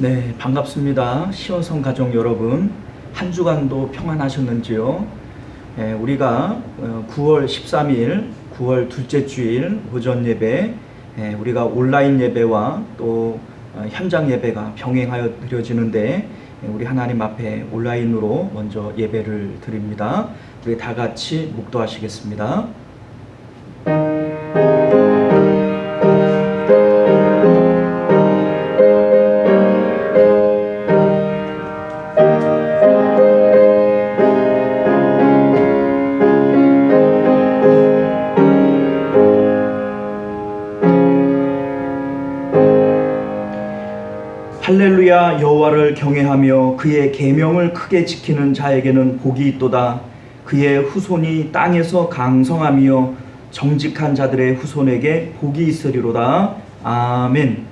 네, 반갑습니다. 시온성 가족 여러분, 한 주간도 평안하셨는지요? 우리가 9월 13일, 9월 둘째 주일 오전 예배, 우리가 온라인 예배와 또 현장 예배가 병행하여 드려지는데, 우리 하나님 앞에 온라인으로 먼저 예배를 드립니다. 우리 다 같이 묵도하시겠습니다. 할렐루야. 여호와를 경외하며 그의 계명을 크게 지키는 자에게는 복이 있도다. 그의 후손이 땅에서 강성하며 정직한 자들의 후손에게 복이 있으리로다. 아멘.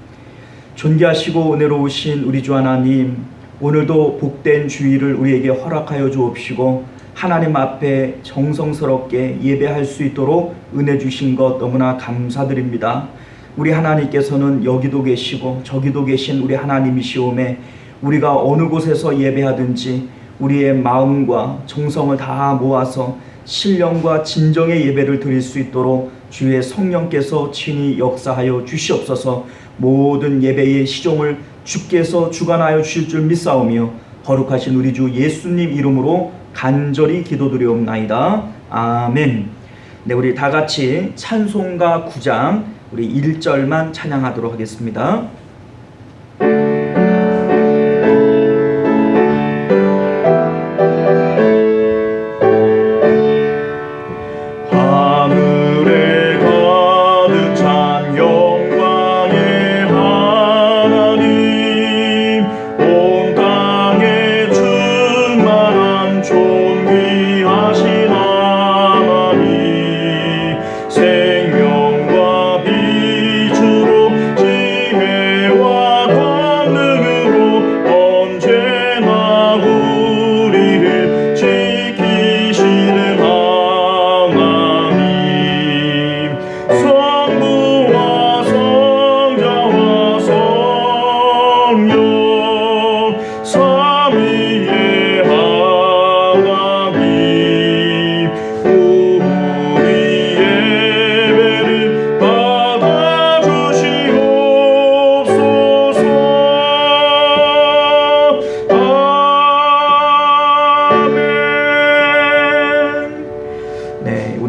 존귀하시고 은혜로우신 우리 주 하나님, 오늘도 복된 주일을 우리에게 허락하여 주옵시고 하나님 앞에 정성스럽게 예배할 수 있도록 은혜 주신 것 너무나 감사드립니다. 우리 하나님께서는 여기도 계시고 저기도 계신 우리 하나님이시오매, 우리가 어느 곳에서 예배하든지 우리의 마음과 정성을 다 모아서 신령과 진정의 예배를 드릴 수 있도록 주의 성령께서 친히 역사하여 주시옵소서. 모든 예배의 시종을 주께서 주관하여 주실 줄 믿사오며 거룩하신 우리 주 예수님 이름으로 간절히 기도드리옵나이다. 아멘. 네, 우리 다 같이 찬송가 9장 우리 1절만 찬양하도록 하겠습니다.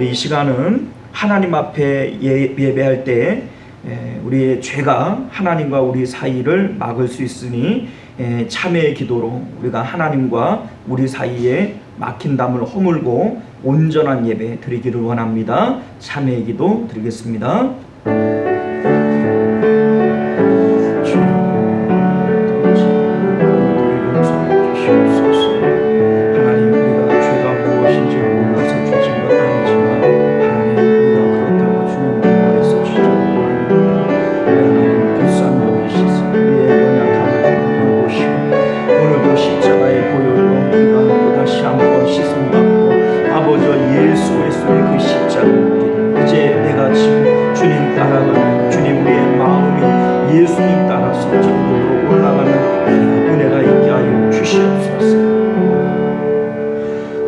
이 시간은 하나님 앞에 예배할 때 우리의 죄가 하나님과 우리 사이를 막을 수 있으니 참회의 기도로 우리가 하나님과 우리 사이에 막힌 담을 허물고 온전한 예배 드리기를 원합니다. 참회의 기도 드리겠습니다.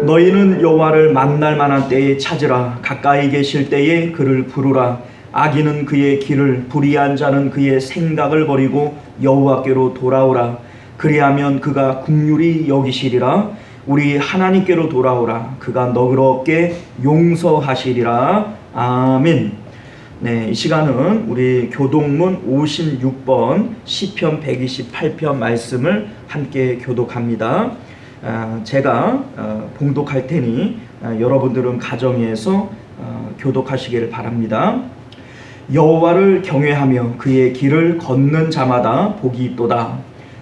너희는 여호와를 만날 만한 때에 찾으라. 가까이 계실 때에 그를 부르라. 악인은 그의 길을, 불의한 자는 그의 생각을 버리고 여호와께로 돌아오라. 그리하면 그가 긍휼히 여기시리라. 우리 하나님께로 돌아오라. 그가 너그럽게 용서하시리라. 아멘. 네, 이 시간은 우리 교독문 56번 시편 128편 말씀을 함께 교독합니다. 제가 봉독할 테니 여러분들은 가정에서 교독하시기를 바랍니다. 여호와를 경외하며 그의 길을 걷는 자마다 복이 있도다.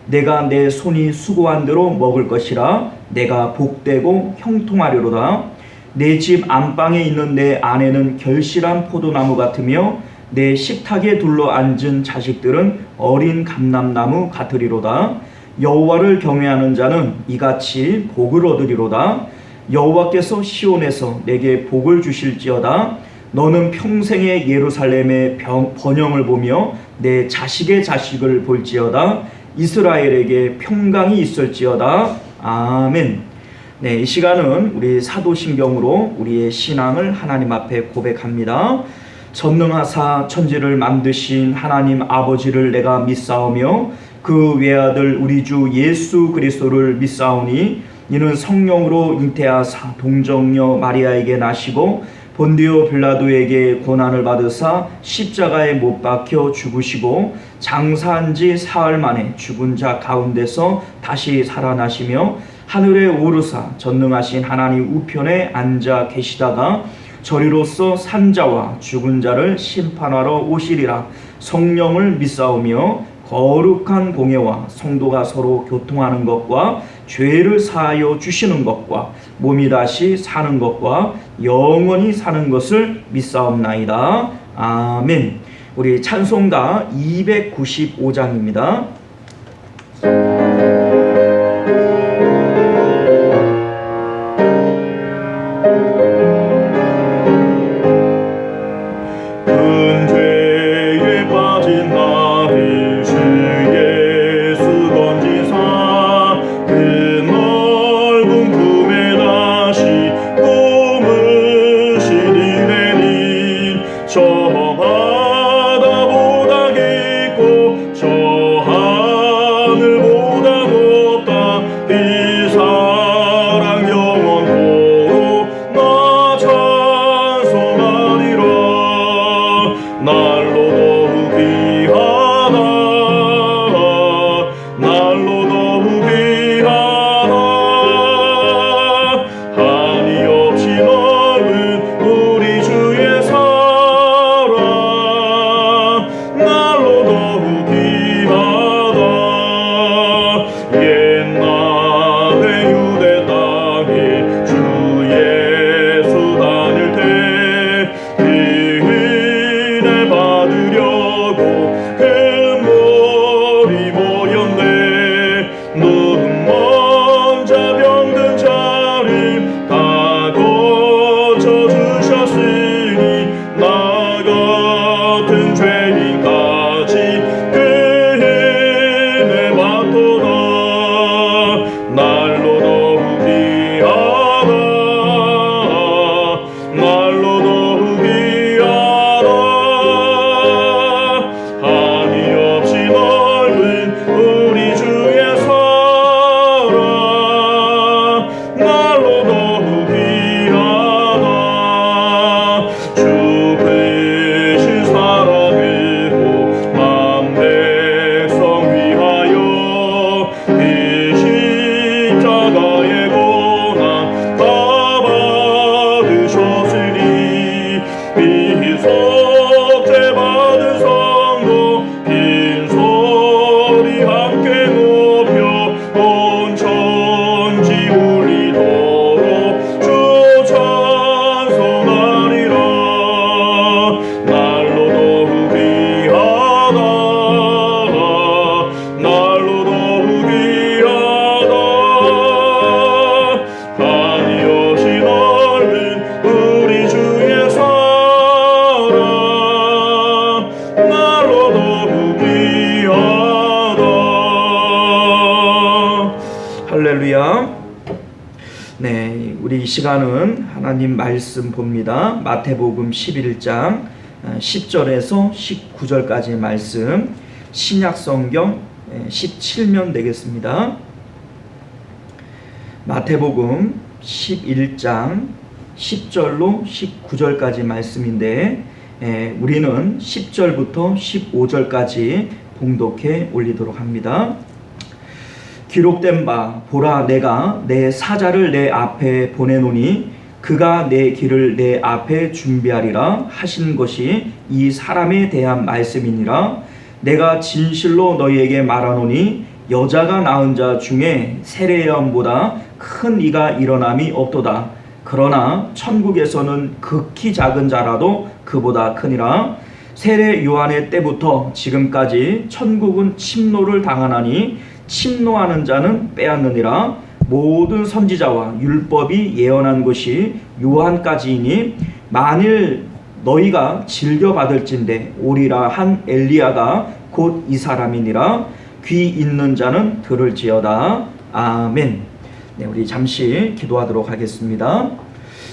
내가 내 손이 수고한 대로 먹을 것이라. 내가 복되고 형통하리로다. 내 집 안방에 있는 내 아내는 결실한 포도나무 같으며 내 식탁에 둘러앉은 자식들은 어린 감람나무 같으리로다. 여호와를 경외하는 자는 이같이 복을 얻으리로다. 여호와께서 시온에서 내게 복을 주실지어다. 너는 평생에 예루살렘의 번영을 보며 내 자식의 자식을 볼지어다. 이스라엘에게 평강이 있을지어다. 아멘. 네, 이 시간은 우리 사도신경으로 우리의 신앙을 하나님 앞에 고백합니다. 전능하사 천지를 만드신 하나님 아버지를 내가 믿사오며 그 외아들 우리 주 예수 그리스도를 믿사오니 이는 성령으로 잉태하사 동정녀 마리아에게 나시고 본디오 빌라도에게 고난을 받으사 십자가에 못 박혀 죽으시고 장사한 지 사흘 만에 죽은 자 가운데서 다시 살아나시며 하늘에 오르사 전능하신 하나님 우편에 앉아 계시다가 저리로서 산자와 죽은 자를 심판하러 오시리라. 성령을 믿사오며 거룩한 공예와 성도가 서로 교통하는 것과 죄를 사하여 주시는 것과 몸이 다시 사는 것과 영원히 사는 것을 믿사옵나이다. 아멘. 우리 찬송가 295장입니다. 할렐루야. 네, 우리 이 시간은 하나님 말씀 봅니다. 마태복음 11장 10절에서 19절까지의 말씀, 신약성경 17면 되겠습니다. 마태복음 11장 10절로 19절까지 말씀인데 우리는 10절부터 15절까지 봉독해 올리도록 합니다. 기록된 바 보라 내가 내 사자를 내 앞에 보내노니 그가 내 길을 내 앞에 준비하리라 하신 것이 이 사람에 대한 말씀이니라. 내가 진실로 너희에게 말하노니 여자가 낳은 자 중에 세례요한보다 큰 이가 일어남이 없도다. 그러나 천국에서는 극히 작은 자라도 그보다 크니라. 세례 요한의 때부터 지금까지 천국은 침노를 당하나니 침노하는 자는 빼앗느니라. 모든 선지자와 율법이 예언한 것이 요한까지이니 만일 너희가 즐겨 받을진대 오리라 한 엘리야가 곧 이 사람이니라. 귀 있는 자는 들을지어다. 아멘. 네, 우리 잠시 기도하도록 하겠습니다.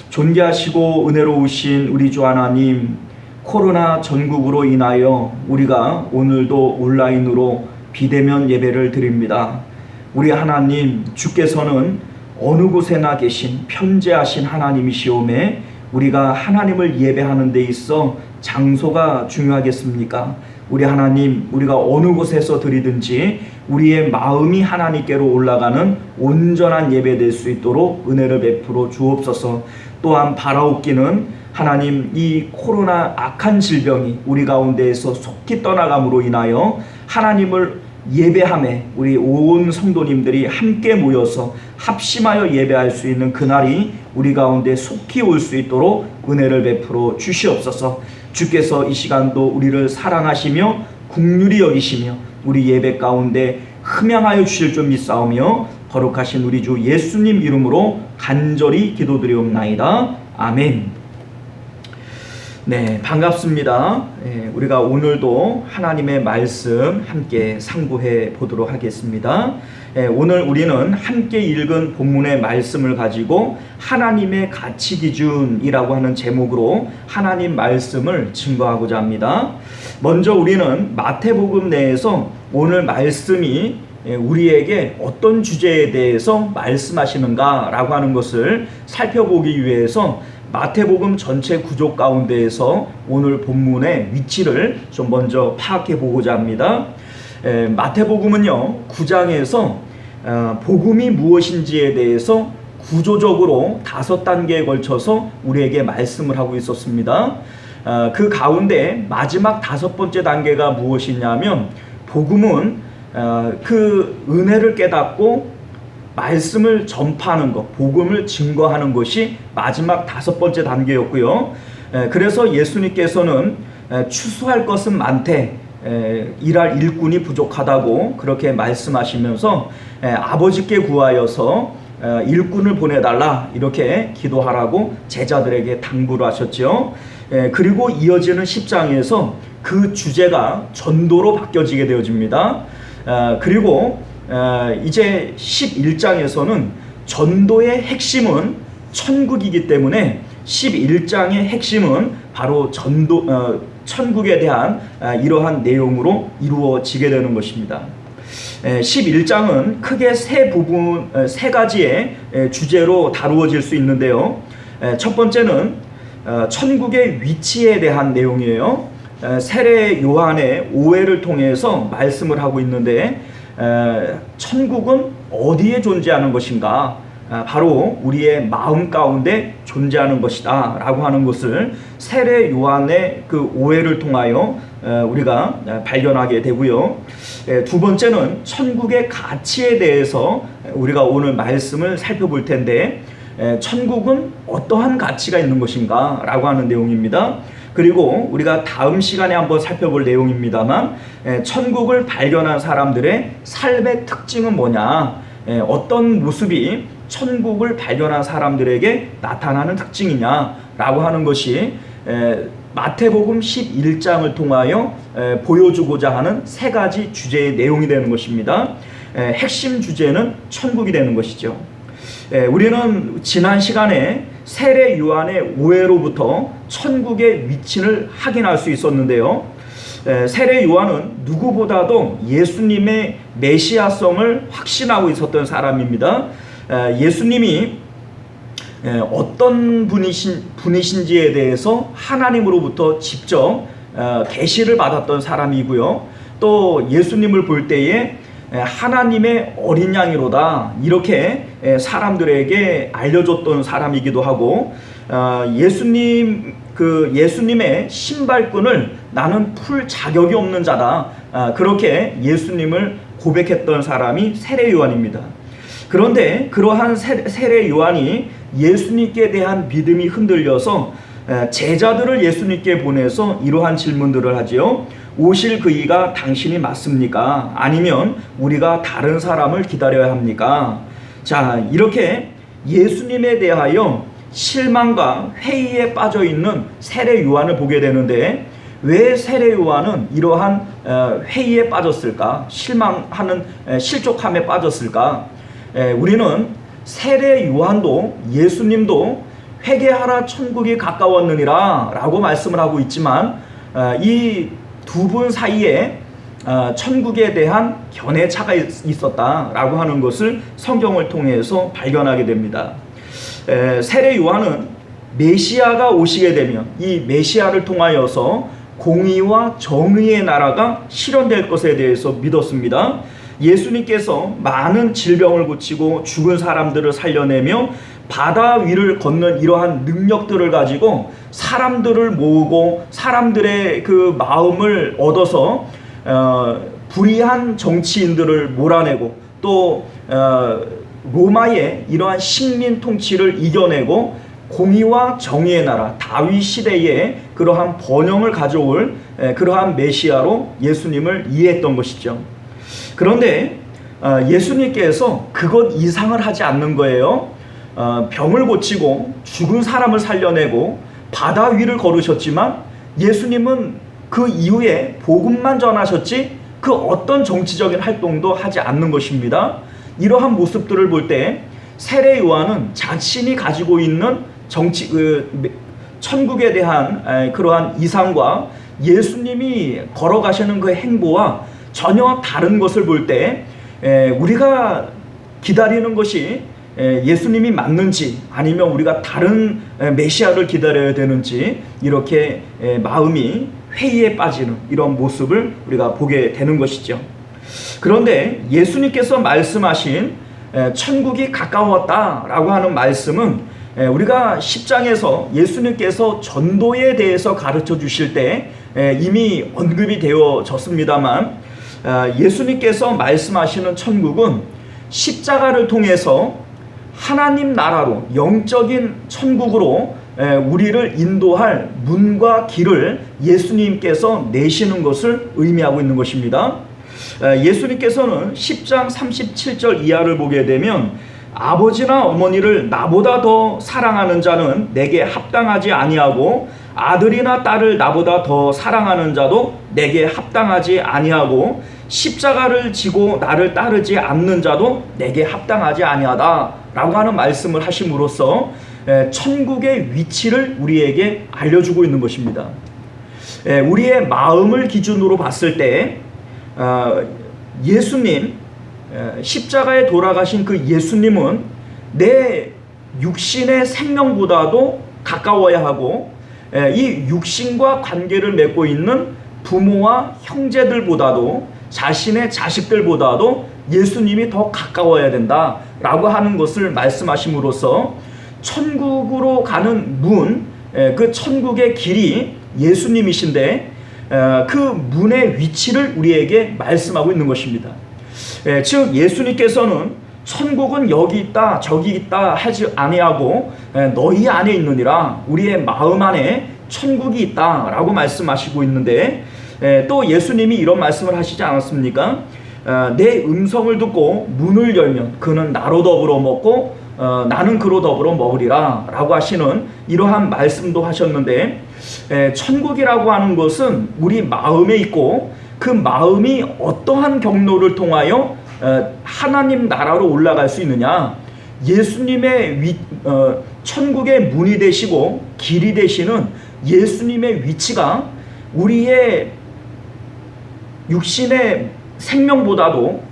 존귀하시고 은혜로우신 우리 주 하나님, 코로나 전국으로 인하여 우리가 오늘도 온라인으로 비대면 예배를 드립니다. 우리 하나님, 주께서는 어느 곳에나 계신 편재하신 하나님이시오매 우리가 하나님을 예배하는 데 있어 장소가 중요하겠습니까? 우리 하나님, 우리가 어느 곳에서 드리든지 우리의 마음이 하나님께로 올라가는 온전한 예배 될 수 있도록 은혜를 베풀어 주옵소서. 또한 바라옵기는 하나님, 이 코로나 악한 질병이 우리 가운데에서 속히 떠나감으로 인하여 하나님을 예배함에 우리 온 성도님들이 함께 모여서 합심하여 예배할 수 있는 그날이 우리 가운데 속히 올 수 있도록 은혜를 베풀어 주시옵소서. 주께서 이 시간도 우리를 사랑하시며 긍휼히 여기시며 우리 예배 가운데 흠양하여 주실 줄 믿사오며 거룩하신 우리 주 예수님 이름으로 간절히 기도드리옵나이다. 아멘. 네, 반갑습니다. 우리가 오늘도 하나님의 말씀 함께 상고해 보도록 하겠습니다. 오늘 우리는 함께 읽은 본문의 말씀을 가지고 하나님의 가치 기준이라고 하는 제목으로 하나님 말씀을 증거하고자 합니다. 먼저 우리는 마태복음 내에서 오늘 말씀이 우리에게 어떤 주제에 대해서 말씀하시는가라고 하는 것을 살펴보기 위해서 마태복음 전체 구조 가운데에서 오늘 본문의 위치를 좀 먼저 파악해 보고자 합니다. 마태복음은요, 9장에서 복음이 무엇인지에 대해서 구조적으로 5단계에 걸쳐서 우리에게 말씀을 하고 있었습니다. 그 가운데 마지막 5번째 단계가 무엇이냐면, 복음은 그 은혜를 깨닫고 말씀을 전파하는 것, 복음을 증거하는 것이 마지막 5번째 단계였고요. 그래서 예수님께서는 추수할 것은 많되 일할 일꾼이 부족하다고 그렇게 말씀하시면서 아버지께 구하여서 일꾼을 보내달라 이렇게 기도하라고 제자들에게 당부를 하셨죠. 그리고 이어지는 10장에서 그 주제가 전도로 바뀌어지게 되어집니다. 그리고 이제 11장에서는 전도의 핵심은 천국이기 때문에 11장의 핵심은 바로 천국에 대한 이러한 내용으로 이루어지게 되는 것입니다. 11장은 크게 세 가지의 주제로 다루어질 수 있는데요. 첫 번째는 천국의 위치에 대한 내용이에요. 세례 요한의 오해를 통해서 말씀을 하고 있는데, 천국은 어디에 존재하는 것인가? 바로 우리의 마음 가운데 존재하는 것이다 라고 하는 것을 세례 요한의 그 오해를 통하여 우리가 발견하게 되고요. 두 번째는 천국의 가치에 대해서 우리가 오늘 말씀을 살펴볼 텐데, 천국은 어떠한 가치가 있는 것인가 라고 하는 내용입니다. 그리고 우리가 다음 시간에 한번 살펴볼 내용입니다만, 천국을 발견한 사람들의 삶의 특징은 뭐냐, 어떤 모습이 천국을 발견한 사람들에게 나타나는 특징이냐라고 하는 것이 마태복음 11장을 통하여 보여주고자 하는 세 가지 주제의 내용이 되는 것입니다. 핵심 주제는 천국이 되는 것이죠. 우리는 지난 시간에 세례 요한의 오해로부터 천국의 위치를 확인할 수 있었는데요. 세례 요한은 누구보다도 예수님의 메시아성을 확신하고 있었던 사람입니다. 예수님이 어떤 분이신지에 대해서 하나님으로부터 직접 계시를 받았던 사람이고요. 또 예수님을 볼 때에 하나님의 어린 양이로다 이렇게 사람들에게 알려줬던 사람이기도 하고, 예수님의 신발끈을 나는 풀 자격이 없는 자다, 그렇게 예수님을 고백했던 사람이 세례 요한입니다. 그런데 그러한 세례 요한이 예수님께 대한 믿음이 흔들려서 제자들을 예수님께 보내서 이러한 질문들을 하지요. 오실 그 이가 당신이 맞습니까? 아니면 우리가 다른 사람을 기다려야 합니까? 자, 이렇게 예수님에 대하여 실망과 회의에 빠져 있는 세례 요한을 보게 되는데, 왜 세례 요한은 이러한 회의에 빠졌을까? 실족함에 빠졌을까? 우리는 세례 요한도 예수님도 회개하라 천국이 가까웠느니라 라고 말씀을 하고 있지만 이 두 분 사이에 천국에 대한 견해차가 있었다라고 하는 것을 성경을 통해서 발견하게 됩니다. 세례 요한은 메시아가 오시게 되면 이 메시아를 통하여서 공의와 정의의 나라가 실현될 것에 대해서 믿었습니다. 예수님께서 많은 질병을 고치고 죽은 사람들을 살려내며 바다 위를 걷는 이러한 능력들을 가지고 사람들을 모으고 사람들의 그 마음을 얻어서 불의한 정치인들을 몰아내고 또 로마의 이러한 식민 통치를 이겨내고 공의와 정의의 나라 다윗 시대에 그러한 번영을 가져올 그러한 메시아로 예수님을 이해했던 것이죠. 그런데 예수님께서 그것 이상을 하지 않는 거예요. 병을 고치고 죽은 사람을 살려내고 바다 위를 걸으셨지만 예수님은 그 이후에 복음만 전하셨지 그 어떤 정치적인 활동도 하지 않는 것입니다. 이러한 모습들을 볼 때 세례 요한은 자신이 가지고 있는 천국에 대한 그러한 이상과 예수님이 걸어가시는 그 행보와 전혀 다른 것을 볼 때 우리가 기다리는 것이 예수님이 맞는지 아니면 우리가 다른 메시아를 기다려야 되는지 이렇게 마음이 회의에 빠지는 이런 모습을 우리가 보게 되는 것이죠. 그런데 예수님께서 말씀하신 천국이 가까웠다라고 하는 말씀은 우리가 10장에서 예수님께서 전도에 대해서 가르쳐 주실 때 이미 언급이 되어졌습니다만 예수님께서 말씀하시는 천국은 십자가를 통해서 하나님 나라로 영적인 천국으로 우리를 인도할 문과 길을 예수님께서 내시는 것을 의미하고 있는 것입니다. 예수님께서는 10장 37절 이하를 보게 되면 아버지나 어머니를 나보다 더 사랑하는 자는 내게 합당하지 아니하고 아들이나 딸을 나보다 더 사랑하는 자도 내게 합당하지 아니하고 십자가를 지고 나를 따르지 않는 자도 내게 합당하지 아니하다 라고 하는 말씀을 하심으로써 천국의 위치를 우리에게 알려주고 있는 것입니다. 우리의 마음을 기준으로 봤을 때 예수님 십자가에 돌아가신 그 예수님은 내 육신의 생명보다도 가까워야 하고 이 육신과 관계를 맺고 있는 부모와 형제들보다도 자신의 자식들보다도 예수님이 더 가까워야 된다라고 하는 것을 말씀하심으로써 천국으로 가는 문, 그 천국의 길이 예수님이신데 그 문의 위치를 우리에게 말씀하고 있는 것입니다. 즉 예수님께서는 천국은 여기 있다 저기 있다 하지 아니하고 너희 안에 있느니라 우리의 마음 안에 천국이 있다라고 말씀하시고 있는데 또 예수님이 이런 말씀을 하시지 않았습니까? 내 음성을 듣고 문을 열면 그는 나로 더불어 먹고 나는 그로 더불어 먹으리라 라고 하시는 이러한 말씀도 하셨는데 천국이라고 하는 것은 우리 마음에 있고 그 마음이 어떠한 경로를 통하여 하나님 나라로 올라갈 수 있느냐, 예수님의 천국의 문이 되시고 길이 되시는 예수님의 위치가 우리의 육신의 생명보다도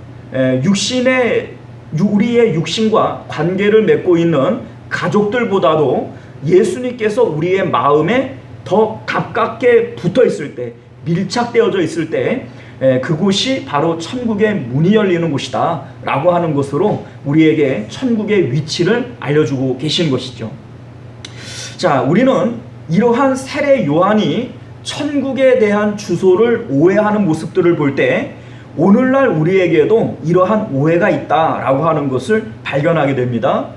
우리의 육신과 관계를 맺고 있는 가족들보다도 예수님께서 우리의 마음에 더 가깝게 붙어 있을 때, 밀착되어져 있을 때 그곳이 바로 천국의 문이 열리는 곳이다 라고 하는 것으로 우리에게 천국의 위치를 알려주고 계신 것이죠. 자, 우리는 이러한 세례 요한이 천국에 대한 주소를 오해하는 모습들을 볼 때 오늘날 우리에게도 이러한 오해가 있다라고 하는 것을 발견하게 됩니다.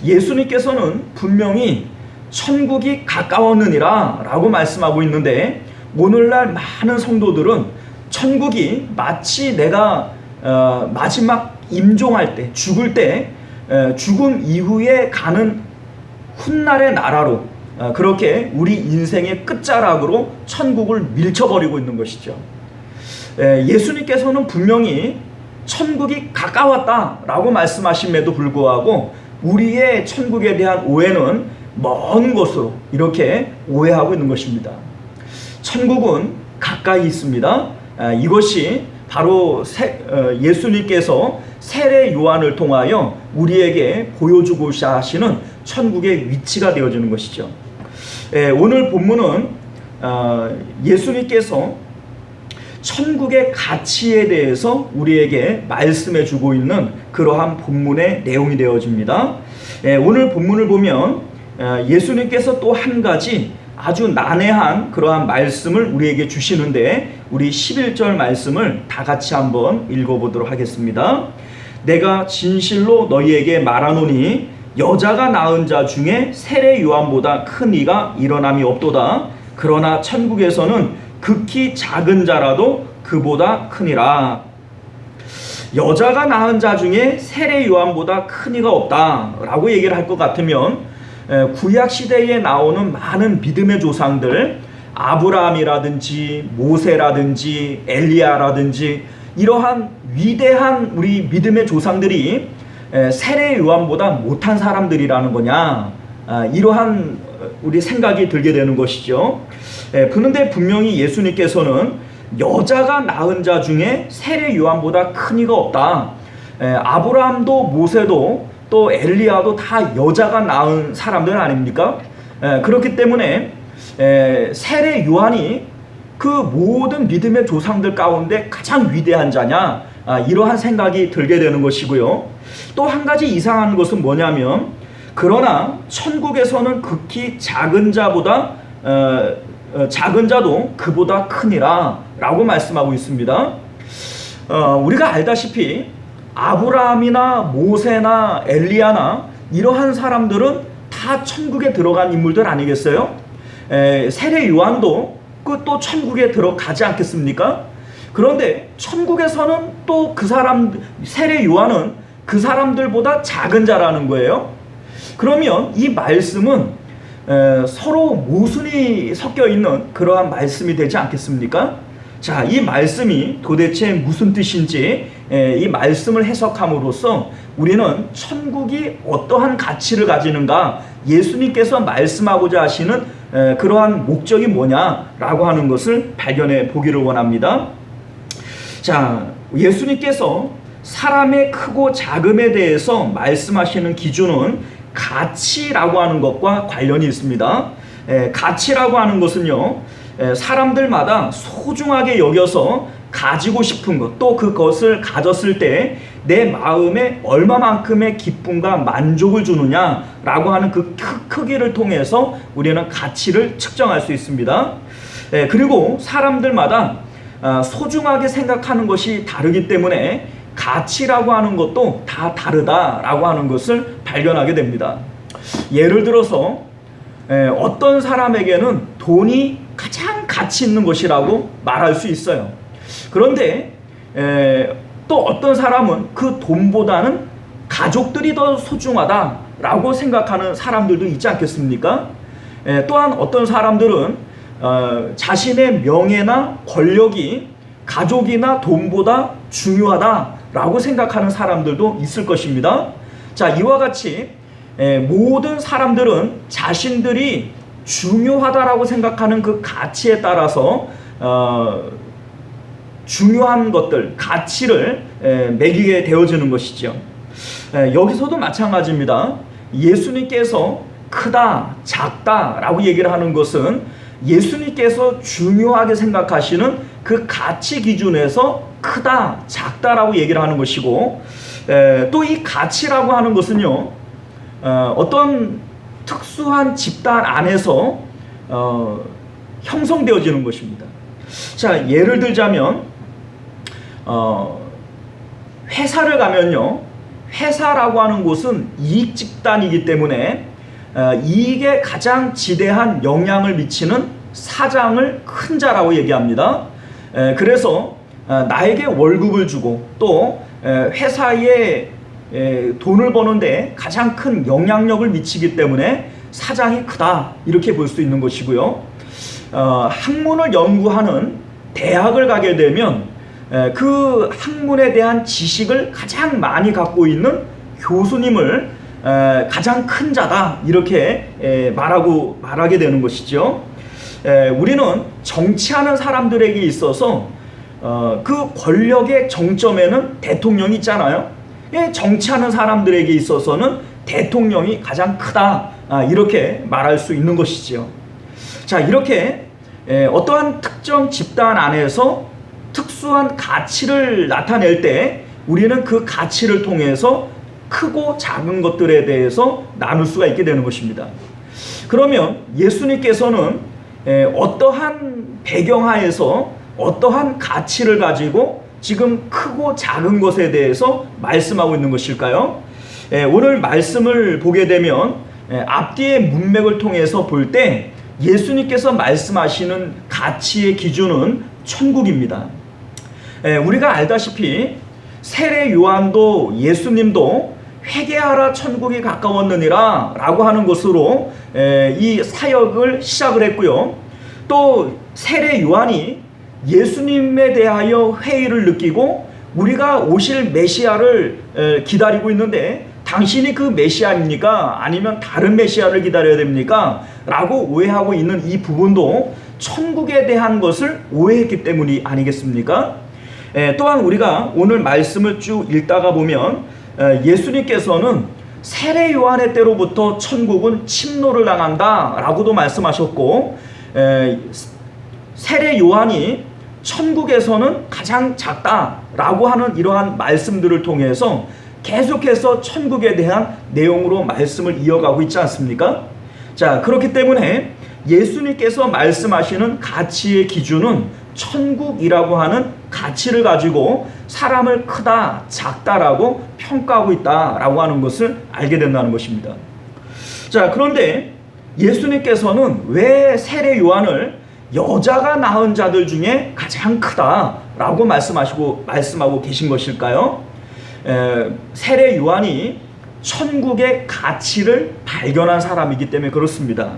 예수님께서는 분명히 천국이 가까웠느니라 라고 말씀하고 있는데 오늘날 많은 성도들은 천국이 마치 내가 마지막 임종할 때, 죽을 때, 죽음 이후에 가는 훗날의 나라로 그렇게 우리 인생의 끝자락으로 천국을 밀쳐버리고 있는 것이죠. 예수님께서는 분명히 천국이 가까웠다라고 말씀하심에도 불구하고 우리의 천국에 대한 오해는 먼 곳으로 이렇게 오해하고 있는 것입니다. 천국은 가까이 있습니다. 이것이 바로 예수님께서 세례 요한을 통하여 우리에게 보여주고자 하시는 천국의 위치가 되어지는 것이죠. 오늘 본문은 예수님께서 천국의 가치에 대해서 우리에게 말씀해 주고 있는 그러한 본문의 내용이 되어집니다. 오늘 본문을 보면 예수님께서 또 한 가지 아주 난해한 그러한 말씀을 우리에게 주시는데 우리 11절 말씀을 다 같이 한번 읽어보도록 하겠습니다. 내가 진실로 너희에게 말하노니 여자가 낳은 자 중에 세례 요한보다 큰 이가 일어남이 없도다. 그러나 천국에서는 극히 작은 자라도 그보다 크니라. 여자가 낳은 자 중에 세례 요한보다 큰 이가 없다라고 얘기를 할 것 같으면 구약 시대에 나오는 많은 믿음의 조상들, 아브라함이라든지 모세라든지 엘리야라든지 이러한 위대한 우리 믿음의 조상들이 세례 요한보다 못한 사람들이라는 거냐, 이러한 우리 생각이 들게 되는 것이죠. 그런데 분명히 예수님께서는 여자가 낳은 자 중에 세례 요한보다 큰 이가 없다. 아브라함도 모세도 또 엘리야도 다 여자가 낳은 사람들 아닙니까? 그렇기 때문에 세례 요한이 그 모든 믿음의 조상들 가운데 가장 위대한 자냐, 이러한 생각이 들게 되는 것이고요. 또 한 가지 이상한 것은 뭐냐면, 그러나 천국에서는 극히 작은 자보다 작은 자도 그보다 크니라 라고 말씀하고 있습니다. 우리가 알다시피 아브라함이나 모세나 엘리야나 이러한 사람들은 다 천국에 들어간 인물들 아니겠어요? 세례 요한도 또 천국에 들어가지 않겠습니까? 그런데 천국에서는 또 그 사람, 세례 요한은 그 사람들보다 작은 자라는 거예요. 그러면 이 말씀은 서로 모순이 섞여 있는 그러한 말씀이 되지 않겠습니까? 자, 이 말씀이 도대체 무슨 뜻인지 이 말씀을 해석함으로써 우리는 천국이 어떠한 가치를 가지는가, 예수님께서 말씀하고자 하시는 그러한 목적이 뭐냐라고 하는 것을 발견해 보기를 원합니다. 자, 예수님께서 사람의 크고 작음에 대해서 말씀하시는 기준은 가치라고 하는 것과 관련이 있습니다. 가치라고 하는 것은요, 사람들마다 소중하게 여겨서 가지고 싶은 것, 또 그것을 가졌을 때 내 마음에 얼마만큼의 기쁨과 만족을 주느냐라고 하는 그 크기를 통해서 우리는 가치를 측정할 수 있습니다. 그리고 사람들마다 소중하게 생각하는 것이 다르기 때문에 가치라고 하는 것도 다 다르다라고 하는 것을 발견하게 됩니다. 예를 들어서 어떤 사람에게는 돈이 가장 가치 있는 것이라고 말할 수 있어요. 그런데 또 어떤 사람은 그 돈보다는 가족들이 더 소중하다라고 생각하는 사람들도 있지 않겠습니까? 또한 어떤 사람들은 자신의 명예나 권력이 가족이나 돈보다 중요하다라고 생각하는 사람들도 있을 것입니다. 자, 이와 같이 모든 사람들은 자신들이 중요하다라고 생각하는 그 가치에 따라서 중요한 것들, 가치를 매기게 되어지는 것이죠. 여기서도 마찬가지입니다. 예수님께서 크다, 작다 라고 얘기를 하는 것은 예수님께서 중요하게 생각하시는 그 가치 기준에서 크다, 작다라고 얘기를 하는 것이고, 또 이 가치라고 하는 것은요, 어떤 특수한 집단 안에서 형성되어지는 것입니다. 자, 예를 들자면 회사를 가면요, 회사라고 하는 곳은 이익 집단이기 때문에 이익에 가장 지대한 영향을 미치는 사장을 큰 자라고 얘기합니다. 그래서 나에게 월급을 주고 또 회사에 돈을 버는데 가장 큰 영향력을 미치기 때문에 사장이 크다, 이렇게 볼 수 있는 것이고요. 학문을 연구하는 대학을 가게 되면 그 학문에 대한 지식을 가장 많이 갖고 있는 교수님을 가장 큰 자다, 이렇게 말하게 되는 것이죠. 우리는 정치하는 사람들에게 있어서 그 권력의 정점에는 대통령이 있잖아요. 정치하는 사람들에게 있어서는 대통령이 가장 크다, 이렇게 말할 수 있는 것이지요. 자, 이렇게 어떠한 특정 집단 안에서 특수한 가치를 나타낼 때 우리는 그 가치를 통해서 크고 작은 것들에 대해서 나눌 수가 있게 되는 것입니다. 그러면 예수님께서는 어떠한 배경하에서 어떠한 가치를 가지고 지금 크고 작은 것에 대해서 말씀하고 있는 것일까요? 오늘 말씀을 보게 되면 앞뒤의 문맥을 통해서 볼 때 예수님께서 말씀하시는 가치의 기준은 천국입니다. 우리가 알다시피 세례 요한도 예수님도 회개하라 천국이 가까웠느니라 라고 하는 것으로 이 사역을 시작을 했고요. 또 세례 요한이 예수님에 대하여 회의를 느끼고 우리가 오실 메시아를 기다리고 있는데 당신이 그 메시아입니까? 아니면 다른 메시아를 기다려야 됩니까? 라고 오해하고 있는 이 부분도 천국에 대한 것을 오해했기 때문이 아니겠습니까? 또한 우리가 오늘 말씀을 쭉 읽다가 보면 예수님께서는 세례 요한의 때로부터 천국은 침노를 당한다 라고도 말씀하셨고, 세례 요한이 천국에서는 가장 작다라고 하는 이러한 말씀들을 통해서 계속해서 천국에 대한 내용으로 말씀을 이어가고 있지 않습니까? 자, 그렇기 때문에 예수님께서 말씀하시는 가치의 기준은 천국이라고 하는 가치를 가지고 사람을 크다, 작다라고 평가하고 있다라고 하는 것을 알게 된다는 것입니다. 자, 그런데 예수님께서는 왜 세례 요한을 여자가 낳은 자들 중에 가장 크다라고 말씀하고 계신 것일까요? 세례 요한이 천국의 가치를 발견한 사람이기 때문에 그렇습니다.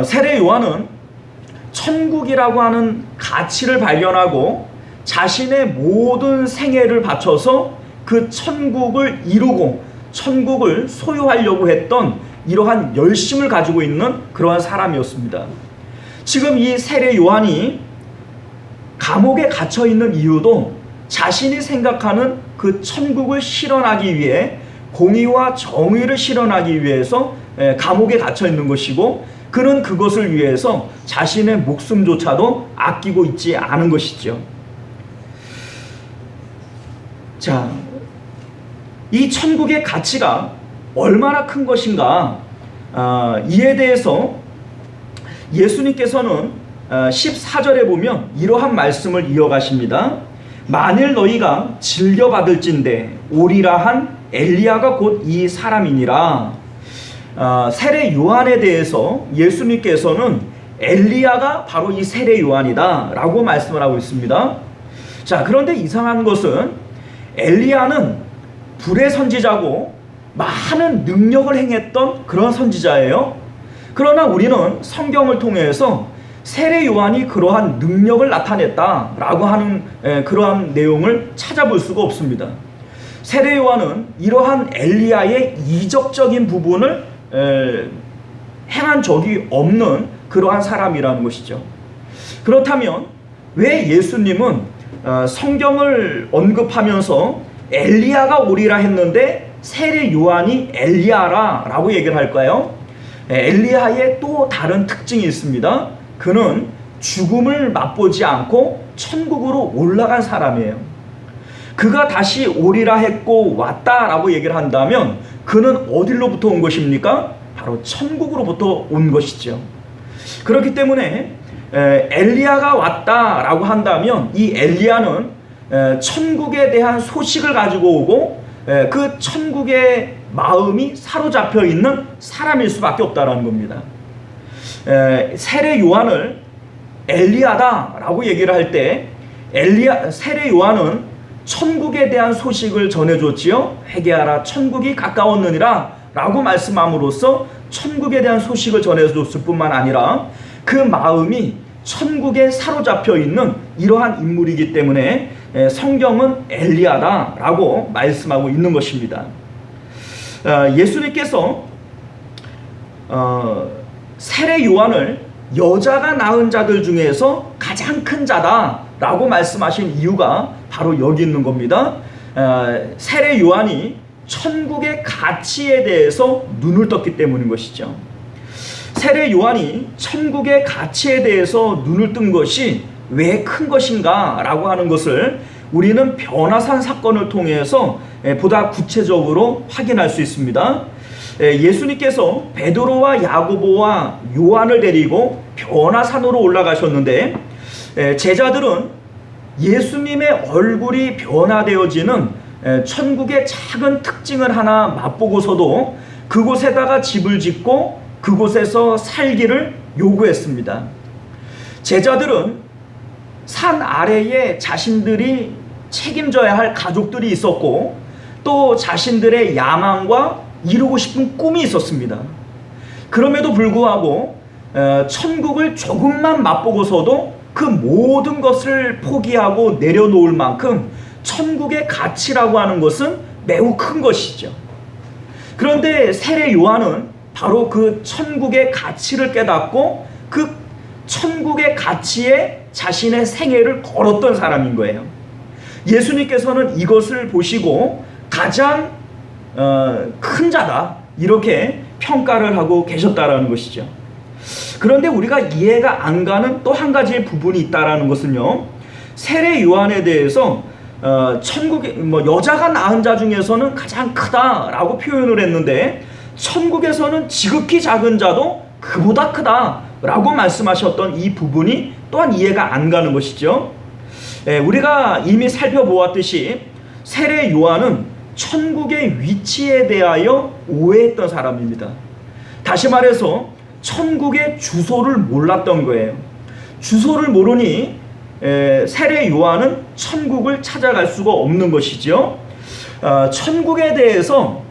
세례 요한은 천국이라고 하는 가치를 발견하고 자신의 모든 생애를 바쳐서 그 천국을 이루고 천국을 소유하려고 했던 이러한 열심을 가지고 있는 그러한 사람이었습니다. 지금 이 세례 요한이 감옥에 갇혀 있는 이유도 자신이 생각하는 그 천국을 실현하기 위해, 공의와 정의를 실현하기 위해서 감옥에 갇혀 있는 것이고, 그는 그것을 위해서 자신의 목숨조차도 아끼고 있지 않은 것이죠. 자, 이 천국의 가치가 얼마나 큰 것인가, 이에 대해서 예수님께서는 14절에 보면 이러한 말씀을 이어가십니다. 만일 너희가 즐겨받을진대 오리라 한 엘리야가 곧 이 사람이니라. 세례 요한에 대해서 예수님께서는 엘리야가 바로 이 세례 요한이다 라고 말씀을 하고 있습니다. 자, 그런데 이상한 것은 엘리야는 불의 선지자고 많은 능력을 행했던 그런 선지자예요. 그러나 우리는 성경을 통해서 세례 요한이 그러한 능력을 나타냈다라고 하는 그러한 내용을 찾아볼 수가 없습니다. 세례 요한은 이러한 엘리야의 이적적인 부분을 행한 적이 없는 그러한 사람이라는 것이죠. 그렇다면 왜 예수님은 성경을 언급하면서 엘리야가 오리라 했는데 세례 요한이 엘리야라 라고 얘기를 할까요? 엘리야의 또 다른 특징이 있습니다. 그는 죽음을 맛보지 않고 천국으로 올라간 사람이에요. 그가 다시 오리라 했고 왔다라고 얘기를 한다면 그는 어디로부터 온 것입니까? 바로 천국으로부터 온 것이죠. 그렇기 때문에 엘리야가 왔다라고 한다면 이 엘리야는 천국에 대한 소식을 가지고 오고 그 천국의 마음이 사로잡혀 있는 사람일 수밖에 없다라는 겁니다. 세례 요한을 엘리야다라고 얘기를 할 때 세례 요한은 천국에 대한 소식을 전해줬지요. 회개하라 천국이 가까웠느니라 라고 말씀함으로써 천국에 대한 소식을 전해줬을 뿐만 아니라 그 마음이 천국에 사로잡혀 있는 이러한 인물이기 때문에 성경은 엘리야다라고 말씀하고 있는 것입니다. 예수님께서 세례 요한을 여자가 낳은 자들 중에서 가장 큰 자다라고 말씀하신 이유가 바로 여기 있는 겁니다. 세례 요한이 천국의 가치에 대해서 눈을 떴기 때문인 것이죠. 세례 요한이 천국의 가치에 대해서 눈을 뜬 것이 왜 큰 것인가 라고 하는 것을 우리는 변화산 사건을 통해서 보다 구체적으로 확인할 수 있습니다. 예수님께서 베드로와 야고보와 요한을 데리고 변화산으로 올라가셨는데 제자들은 예수님의 얼굴이 변화되어지는 천국의 작은 특징을 하나 맛보고서도 그곳에다가 집을 짓고 그곳에서 살기를 요구했습니다. 제자들은 산 아래에 자신들이 책임져야 할 가족들이 있었고 또 자신들의 야망과 이루고 싶은 꿈이 있었습니다. 그럼에도 불구하고 천국을 조금만 맛보고서도 그 모든 것을 포기하고 내려놓을 만큼 천국의 가치라고 하는 것은 매우 큰 것이죠. 그런데 세례 요한은 바로 그 천국의 가치를 깨닫고 그 천국의 가치에 자신의 생애를 걸었던 사람인 거예요. 예수님께서는 이것을 보시고 가장 큰 자다 이렇게 평가를 하고 계셨다라는 것이죠. 그런데 우리가 이해가 안 가는 또 한 가지의 부분이 있다라는 것은요, 세례 요한에 대해서 천국에 여자가 낳은 자 중에서는 가장 크다라고 표현을 했는데 천국에서는 지극히 작은 자도 그보다 크다라고 말씀하셨던 이 부분이 또한 이해가 안 가는 것이죠. 우리가 이미 살펴보았듯이 세례 요한은 천국의 위치에 대하여 오해했던 사람입니다. 다시 말해서 천국의 주소를 몰랐던 거예요. 주소를 모르니 세례 요한은 천국을 찾아갈 수가 없는 것이죠. 천국에 대해서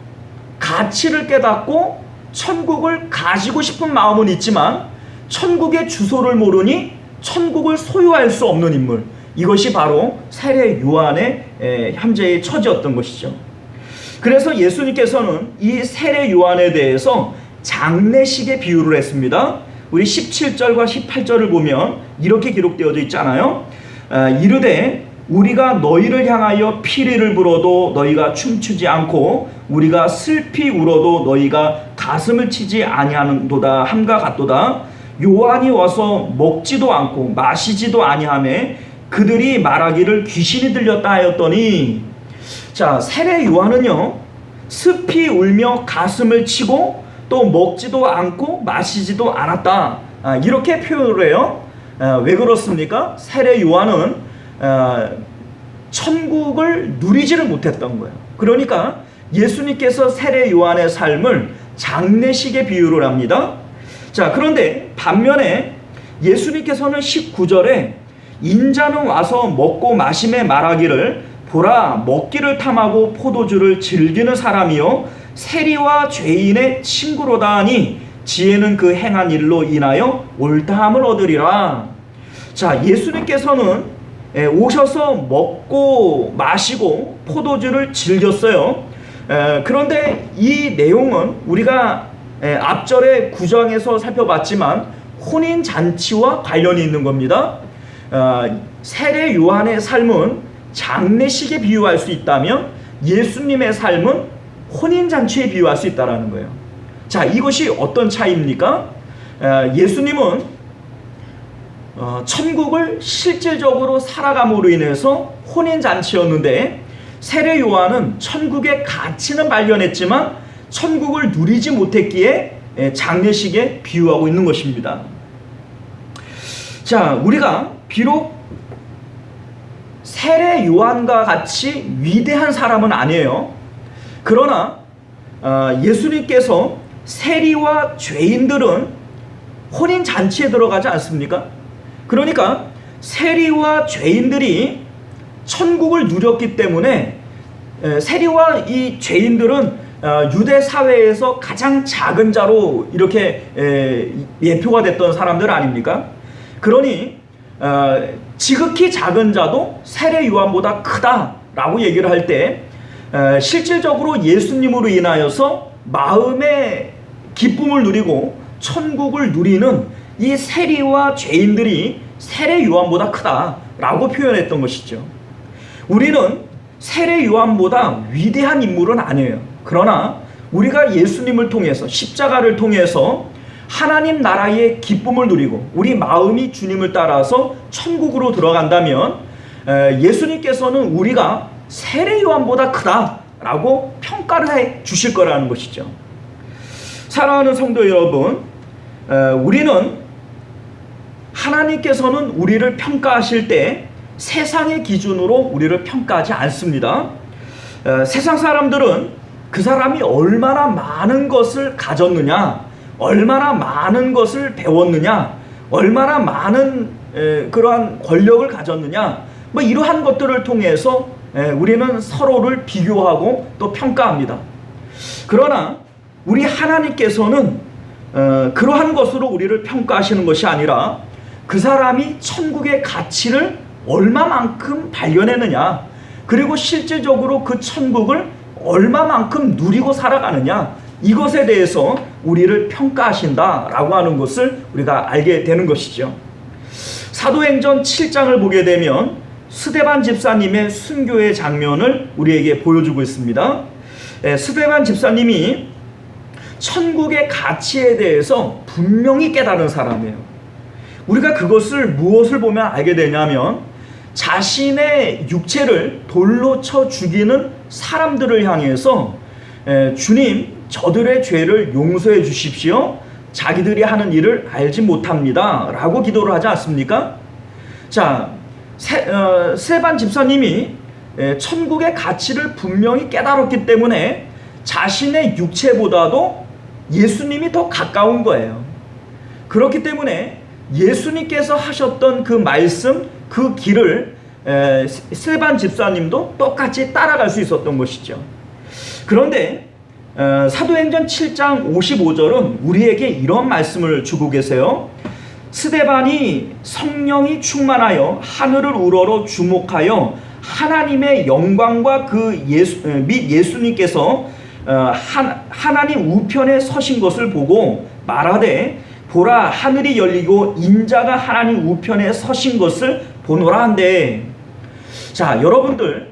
가치를 깨닫고 천국을 가지고 싶은 마음은 있지만 천국의 주소를 모르니 천국을 소유할 수 없는 인물, 이것이 바로 세례 요한의 현재의 처지였던 것이죠. 그래서 예수님께서는 이 세례 요한에 대해서 장례식의 비유를 했습니다. 우리 17절과 18절을 보면 이렇게 기록되어져 있잖아요. 이르되 우리가 너희를 향하여 피리를 불어도 너희가 춤추지 않고 우리가 슬피 울어도 너희가 가슴을 치지 아니하는도다 함과 같도다. 요한이 와서 먹지도 않고 마시지도 아니하매 그들이 말하기를 귀신이 들렸다 하였더니, 자, 세례 요한은요 슬피 울며 가슴을 치고 또 먹지도 않고 마시지도 않았다, 이렇게 표현을 해요. 왜 그렇습니까? 세례 요한은 천국을 누리지를 못했던 거예요. 그러니까 예수님께서 세례 요한의 삶을 장례식에 비유를 합니다. 자, 그런데 반면에 예수님께서는 19절에 인자는 와서 먹고 마심에 말하기를 보라 먹기를 탐하고 포도주를 즐기는 사람이요 세리와 죄인의 친구로다 하니 지혜는 그 행한 일로 인하여 옳다함을 얻으리라. 자, 예수님께서는 오셔서 먹고 마시고 포도주를 즐겼어요. 그런데 이 내용은 우리가 앞절의 9장에서 살펴봤지만 혼인잔치와 관련이 있는 겁니다. 세례 요한의 삶은 장례식에 비유할 수 있다면 예수님의 삶은 혼인잔치에 비유할 수 있다는 거예요. 자, 이것이 어떤 차이입니까? 예수님은 천국을 실질적으로 살아감으로 인해서 혼인잔치였는데 세례 요한은 천국의 가치는 발견했지만 천국을 누리지 못했기에 장례식에 비유하고 있는 것입니다. 자, 우리가 비록 세례 요한과 같이 위대한 사람은 아니에요. 그러나 예수님께서 세리와 죄인들은 혼인잔치에 들어가지 않습니까? 그러니까 세리와 죄인들이 천국을 누렸기 때문에 세리와 이 죄인들은 유대 사회에서 가장 작은 자로 이렇게 예표가 됐던 사람들 아닙니까? 그러니 지극히 작은 자도 세례 요한보다 크다라고 얘기를 할 때 실질적으로 예수님으로 인하여서 마음의 기쁨을 누리고 천국을 누리는 이 세리와 죄인들이 세례 요한보다 크다라고 표현했던 것이죠. 우리는 세례 요한보다 위대한 인물은 아니에요. 그러나 우리가 예수님을 통해서 십자가를 통해서 하나님 나라의 기쁨을 누리고 우리 마음이 주님을 따라서 천국으로 들어간다면 예수님께서는 우리가 세례 요한보다 크다라고 평가를 해 주실 거라는 것이죠. 사랑하는 성도 여러분, 우리는 하나님께서는 우리를 평가하실 때 세상의 기준으로 우리를 평가하지 않습니다. 세상 사람들은 그 사람이 얼마나 많은 것을 가졌느냐, 얼마나 많은 것을 배웠느냐, 얼마나 많은 그러한 권력을 가졌느냐, 뭐 이러한 것들을 통해서 우리는 서로를 비교하고 또 평가합니다. 그러나 우리 하나님께서는 그러한 것으로 우리를 평가하시는 것이 아니라 그 사람이 천국의 가치를 얼마만큼 발견했느냐, 그리고 실질적으로 그 천국을 얼마만큼 누리고 살아가느냐, 이것에 대해서 우리를 평가하신다라고 하는 것을 우리가 알게 되는 것이죠. 사도행전 7장을 보게 되면 스데반 집사님의 순교의 장면을 우리에게 보여주고 있습니다. 스데반 집사님이 천국의 가치에 대해서 분명히 깨달은 사람이에요. 우리가 그것을 무엇을 보면 알게 되냐면 자신의 육체를 돌로 쳐 죽이는 사람들을 향해서 주님, 저들의 죄를 용서해 주십시오. 자기들이 하는 일을 알지 못합니다. 라고 기도를 하지 않습니까? 자, 스데반 집사님이 천국의 가치를 분명히 깨달았기 때문에 자신의 육체보다도 예수님이 더 가까운 거예요. 그렇기 때문에 예수님께서 하셨던 그 말씀, 그 길을 스데반 집사님도 똑같이 따라갈 수 있었던 것이죠. 그런데 사도행전 7장 55절은 우리에게 이런 말씀을 주고 계세요. 스데반이 성령이 충만하여 하늘을 우러러 주목하여 하나님의 영광과 및 예수님께서 하나님 우편에 서신 것을 보고 말하되 보라, 하늘이 열리고 인자가 하나님 우편에 서신 것을 보노라 한데, 자, 여러분들,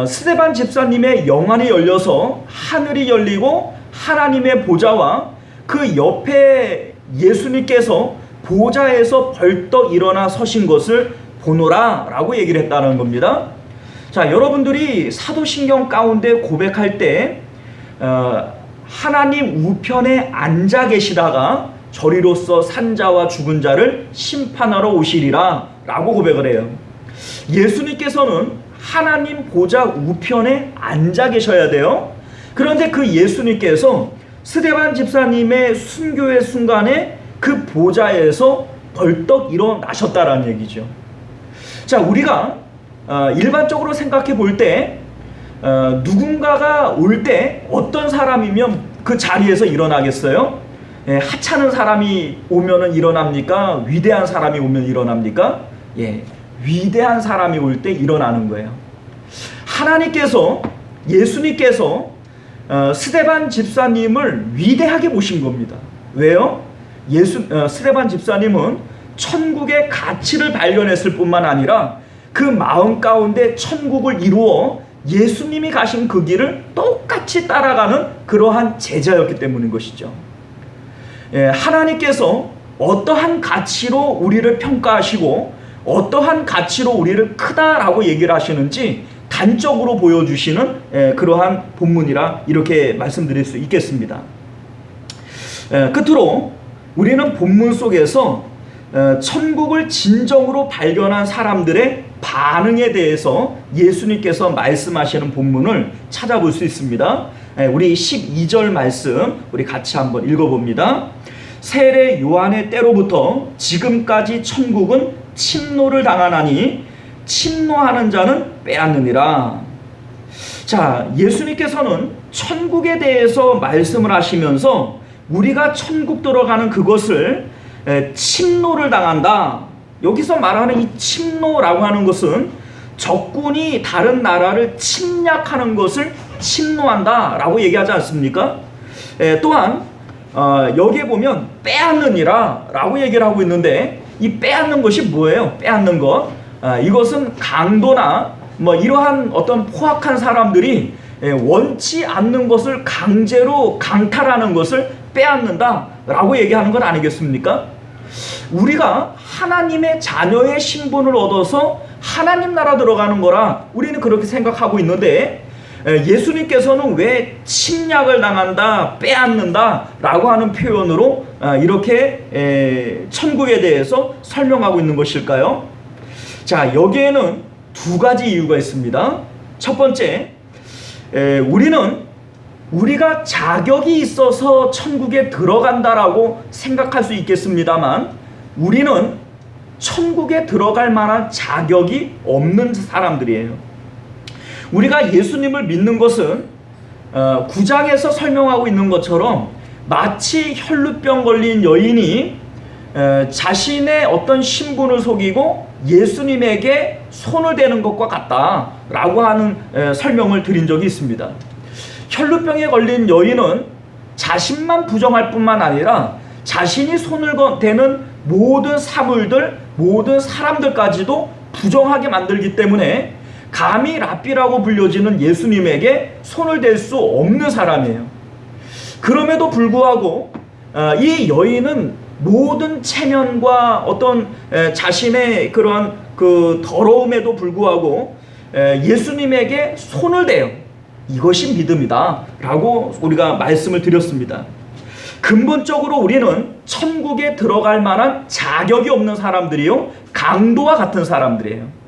스데반 집사님의 영안이 열려서 하늘이 열리고 하나님의 보좌와 그 옆에 예수님께서 보좌에서 벌떡 일어나 서신 것을 보노라 라고 얘기를 했다는 겁니다. 자, 여러분들이 사도신경 가운데 고백할 때 하나님 우편에 앉아 계시다가 저리로서 산자와 죽은 자를 심판하러 오시리라 라고 고백을 해요. 예수님께서는 하나님 보좌 우편에 앉아 계셔야 돼요. 그런데 그 예수님께서 스데반 집사님의 순교의 순간에 그 보좌에서 벌떡 일어나셨다라는 얘기죠. 자, 우리가 일반적으로 생각해 볼 때 누군가가 올 때 어떤 사람이면 그 자리에서 일어나겠어요? 하찮은 사람이 오면은 일어납니까? 위대한 사람이 오면 일어납니까? 위대한 사람이 올 때 일어나는 거예요. 하나님께서, 예수님께서 스데반 집사님을 위대하게 보신 겁니다. 왜요? 스데반 집사님은 천국의 가치를 발견했을 뿐만 아니라 그 마음 가운데 천국을 이루어 예수님이 가신 그 길을 똑같이 따라가는 그러한 제자였기 때문인 것이죠. 하나님께서 어떠한 가치로 우리를 평가하시고 어떠한 가치로 우리를 크다라고 얘기를 하시는지 단적으로 보여주시는 그러한 본문이라 이렇게 말씀드릴 수 있겠습니다. 끝으로 우리는 본문 속에서 천국을 진정으로 발견한 사람들의 반응에 대해서 예수님께서 말씀하시는 본문을 찾아볼 수 있습니다. 우리 12절 말씀 우리 같이 한번 읽어봅니다. 세례 요한의 때로부터 지금까지 천국은 침노를 당하나니 침노하는 자는 빼앗느니라. 자, 예수님께서는 천국에 대해서 말씀을 하시면서 우리가 천국 들어가는 그것을 침노를 당한다. 여기서 말하는 이 침노라고 하는 것은 적군이 다른 나라를 침략하는 것을 침노한다 라고 얘기하지 않습니까? 또한 여기에 보면 빼앗느니라 라고 얘기를 하고 있는데, 이 빼앗는 것이 뭐예요? 빼앗는 것, 이것은 강도나 뭐 이러한 어떤 포악한 사람들이 원치 않는 것을 강제로 강탈하는 것을 빼앗는다 라고 얘기하는 것 아니겠습니까? 우리가 하나님의 자녀의 신분을 얻어서 하나님 나라 들어가는 거라 우리는 그렇게 생각하고 있는데, 예수님께서는 왜 침략을 당한다, 빼앗는다 라고 하는 표현으로 이렇게 천국에 대해서 설명하고 있는 것일까요? 자, 여기에는 두 가지 이유가 있습니다. 첫 번째, 우리가 자격이 있어서 천국에 들어간다라고 생각할 수 있겠습니다만, 우리는 천국에 들어갈 만한 자격이 없는 사람들이에요. 우리가 예수님을 믿는 것은 9장에서 설명하고 있는 것처럼 마치 혈루병 걸린 여인이 자신의 어떤 신분을 속이고 예수님에게 손을 대는 것과 같다라고 하는 설명을 드린 적이 있습니다. 혈루병에 걸린 여인은 자신만 부정할 뿐만 아니라 자신이 손을 대는 모든 사물들, 모든 사람들까지도 부정하게 만들기 때문에 감히 랍비라고 불려지는 예수님에게 손을 댈 수 없는 사람이에요. 그럼에도 불구하고 이 여인은 모든 체면과 어떤 자신의 그런 그 더러움에도 불구하고 예수님에게 손을 대요. 이것이 믿음이다 라고 우리가 말씀을 드렸습니다. 근본적으로 우리는 천국에 들어갈 만한 자격이 없는 사람들이요, 강도와 같은 사람들이에요.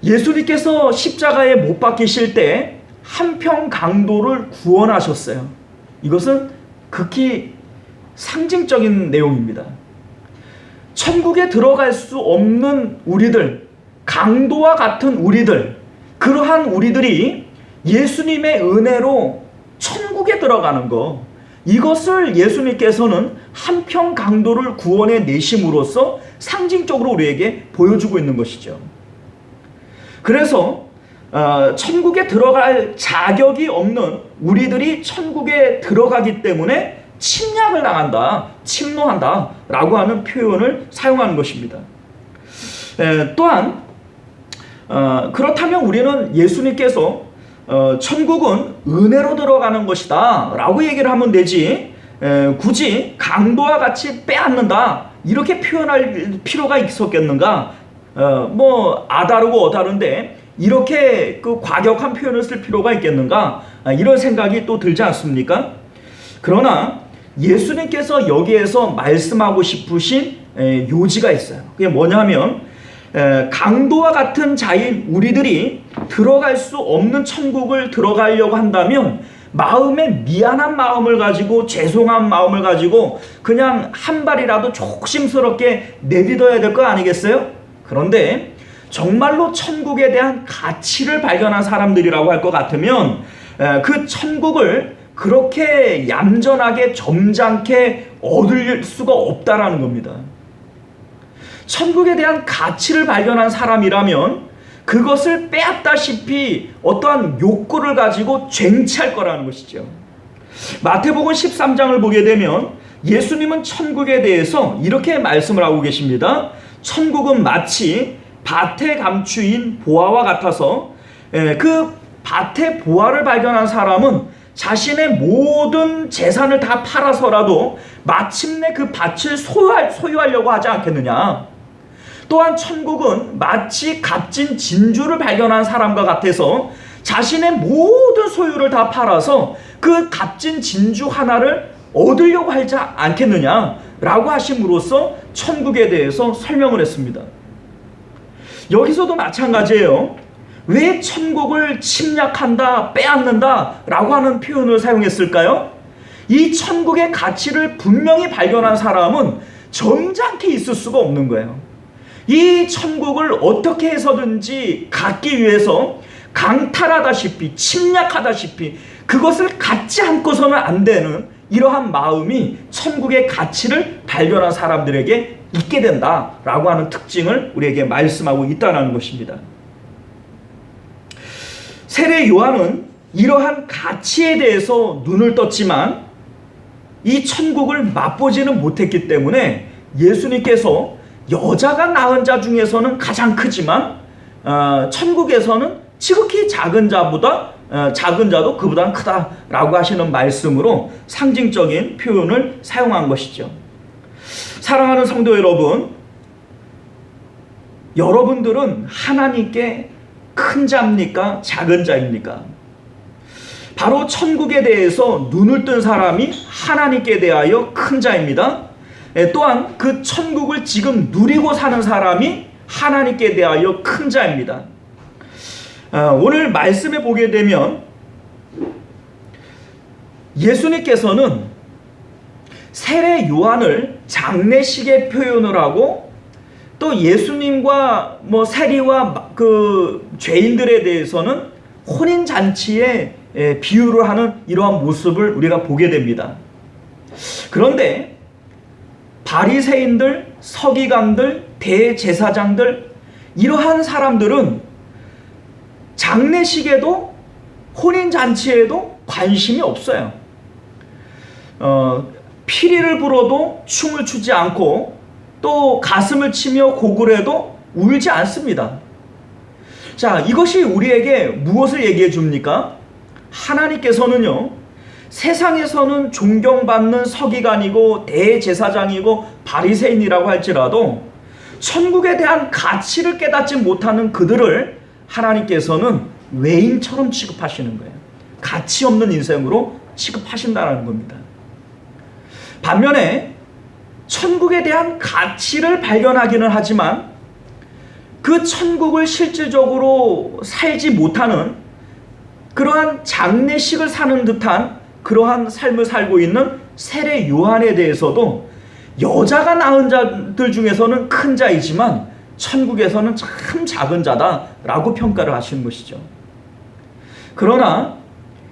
예수님께서 십자가에 못 박히실 때 한평 강도를 구원하셨어요. 이것은 극히 상징적인 내용입니다. 천국에 들어갈 수 없는 우리들, 강도와 같은 우리들, 그러한 우리들이 예수님의 은혜로 천국에 들어가는 것, 이것을 예수님께서는 한평 강도를 구원해 내심으로써 상징적으로 우리에게 보여주고 있는 것이죠. 그래서 천국에 들어갈 자격이 없는 우리들이 천국에 들어가기 때문에 침략을 당한다, 침노한다 라고 하는 표현을 사용하는 것입니다. 또한 그렇다면 우리는 예수님께서 천국은 은혜로 들어가는 것이다 라고 얘기를 하면 되지, 굳이 강도와 같이 빼앗는다 이렇게 표현할 필요가 있었겠는가? 뭐 아다르고 어다른데 이렇게 그 과격한 표현을 쓸 필요가 있겠는가? 이런 생각이 또 들지 않습니까? 그러나 예수님께서 여기에서 말씀하고 싶으신 요지가 있어요. 그게 뭐냐면, 강도와 같은 자인 우리들이 들어갈 수 없는 천국을 들어가려고 한다면 마음에 미안한 마음을 가지고, 죄송한 마음을 가지고 그냥 한 발이라도 조심스럽게 내딛어야 될 거 아니겠어요? 그런데 정말로 천국에 대한 가치를 발견한 사람들이라고 할 것 같으면 그 천국을 그렇게 얌전하게 점잖게 얻을 수가 없다라는 겁니다. 천국에 대한 가치를 발견한 사람이라면 그것을 빼앗다시피 어떠한 욕구를 가지고 쟁취할 거라는 것이죠. 마태복음 13장을 보게 되면 예수님은 천국에 대해서 이렇게 말씀을 하고 계십니다. 천국은 마치 밭에 감추인 보화와 같아서 그 밭의 보화를 발견한 사람은 자신의 모든 재산을 다 팔아서라도 마침내 그 밭을 소유하려고 하지 않겠느냐. 또한 천국은 마치 값진 진주를 발견한 사람과 같아서 자신의 모든 소유를 다 팔아서 그 값진 진주 하나를 얻으려고 하지 않겠느냐라고 하심으로써 천국에 대해서 설명을 했습니다. 여기서도 마찬가지예요. 왜 천국을 침략한다, 빼앗는다 라고 하는 표현을 사용했을까요? 이 천국의 가치를 분명히 발견한 사람은 점잖게 있을 수가 없는 거예요. 이 천국을 어떻게 해서든지 갖기 위해서 강탈하다시피 침략하다시피 그것을 갖지 않고서는 안 되는 이러한 마음이 천국의 가치를 발견한 사람들에게 있게 된다라고 하는 특징을 우리에게 말씀하고 있다는 것입니다. 세례 요한은 이러한 가치에 대해서 눈을 떴지만 이 천국을 맛보지는 못했기 때문에 예수님께서 여자가 낳은 자 중에서는 가장 크지만 천국에서는 지극히 작은 자보다 작은 자도 그보다 크다라고 하시는 말씀으로 상징적인 표현을 사용한 것이죠. 사랑하는 성도 여러분, 여러분들은 하나님께 큰 자입니까? 작은 자입니까? 바로 천국에 대해서 눈을 뜬 사람이 하나님께 대하여 큰 자입니다. 또한 그 천국을 지금 누리고 사는 사람이 하나님께 대하여 큰 자입니다. 오늘 말씀에 보게 되면 예수님께서는 세례 요한을 장례식에 표현을 하고 또 예수님과 세리와 그 죄인들에 대해서는 혼인잔치에 비유를 하는 이러한 모습을 우리가 보게 됩니다. 그런데 바리새인들, 서기관들, 대제사장들 이러한 사람들은 장례식에도 혼인잔치에도 관심이 없어요. 피리를 불어도 춤을 추지 않고 또 가슴을 치며 고글해도 울지 않습니다. 자, 이것이 우리에게 무엇을 얘기해 줍니까? 하나님께서는요, 세상에서는 존경받는 서기관이고 대제사장이고 바리새인이라고 할지라도 천국에 대한 가치를 깨닫지 못하는 그들을 하나님께서는 외인처럼 취급하시는 거예요. 가치 없는 인생으로 취급하신다는 겁니다. 반면에 천국에 대한 가치를 발견하기는 하지만 그 천국을 실질적으로 살지 못하는 그러한 장례식을 사는 듯한 그러한 삶을 살고 있는 세례 요한에 대해서도 여자가 낳은 자들 중에서는 큰 자이지만 천국에서는 참 작은 자다라고 평가를 하시는 것이죠. 그러나